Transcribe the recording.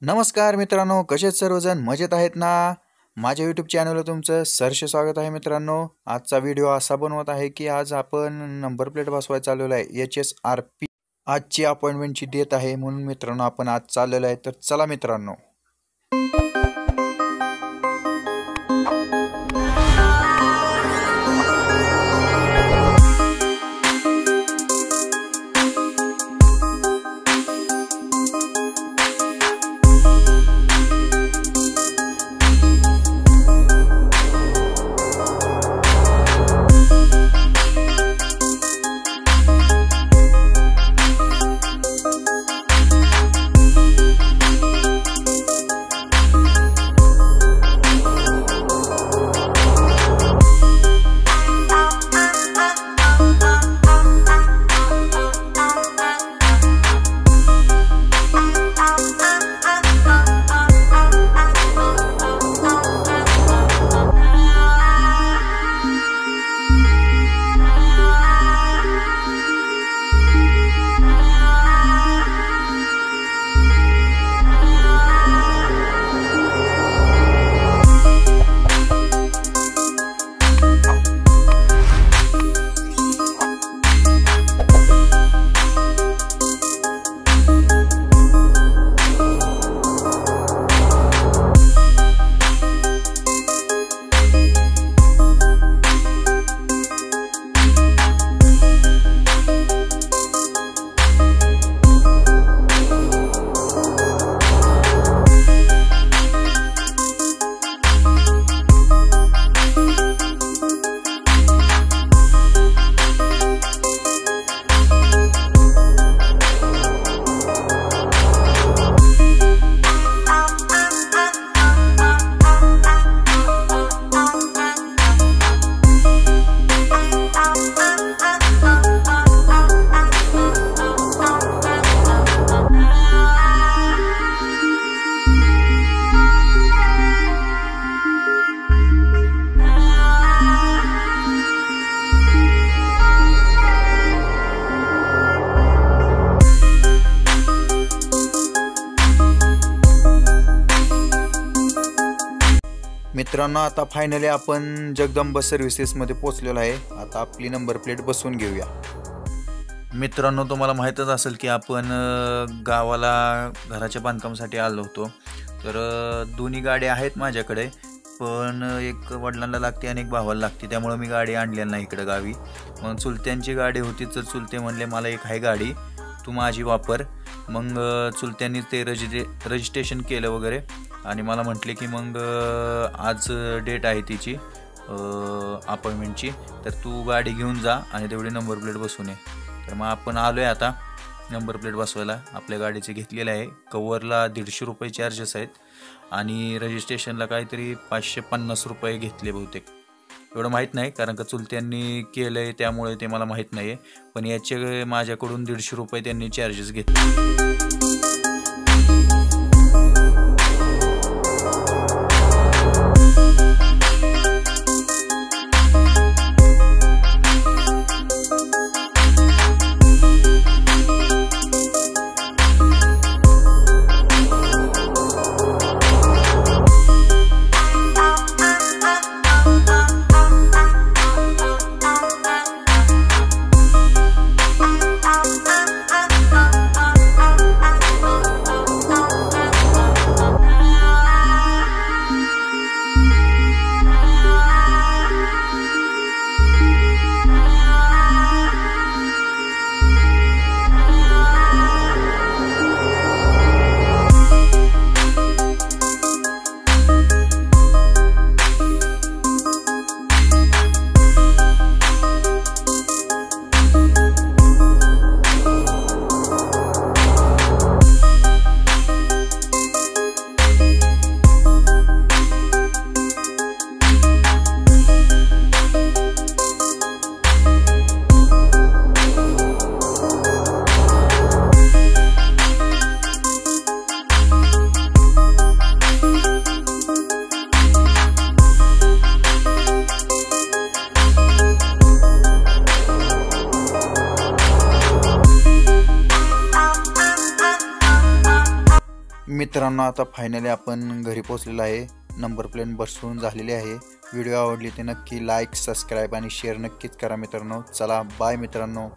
नमस्कार मित्रांनो, कसे आहेत सर्वजण? मजेत आहेत ना? माझ्या यूट्यूब चॅनलवर तुमचं सहर्ष स्वागत आहे मित्रांनो. आजचा व्हिडिओ असा बनवत आहे की आज आपण नंबर प्लेट बसवायला चाललेलो आहे. HSRP आजची अपॉइंटमेंटची डेट आहे, म्हणून मित्रांनो आपण आज चाललेलो आहे. तर चला मित्रांनो. मित्रांनो, आता फायनली आपण जगदंबा सर्व्हिसेसमध्ये पोहोचलेलो आहे. आता आपली नंबर प्लेट बसवून घेऊया. मित्रांनो, तुम्हाला माहीतच असेल की आपण गावाला घराच्या बांधकामासाठी आलो होतो. तर दोन्ही गाड्या आहेत माझ्याकडे, पण एक वडिलांना लागते आणि एक भावाला लागते, त्यामुळे मी गाडी आणलेली नाही इकडे गावी. मग चुलत्यांची गाडी होती, तर चुलते म्हणले मला एक आहे गाडी, तू माझी वापर. मग चुलत्यांनी ते रजिस्ट्रेशन केलं वगैरे आणि मला म्हटले की मग आज डेट आहे तिची अपॉइंटमेंटची, तर तू गाडी घेऊन जा आणि तेवढी नंबर प्लेट बसवून ये. तर मग आपण आलो आहे आता नंबर प्लेट बसवायला. आपल्या गाडीचे घेतलेलं आहे. कवरला 150 रुपये चार्जेस आहेत आणि रजिस्ट्रेशनला काहीतरी 550 रुपये घेतले बहुतेक. एवढं माहीत नाही, कारण का चुलत्यांनी केलं आहे त्यामुळे ते मला माहीत नाही आहे. पण याचे माझ्याकडून 150 रुपये त्यांनी चार्जेस घेतले. मित्रांनो आता फायनली आपण घरी पोहोचलेलो आहे. नंबर प्लेट बसवून झालेली आहे. व्हिडिओ आवडली तर नक्की लाईक, सबस्क्राईब आणि शेअर नक्कीच करा मित्रांनो. चला बाय मित्रांनो.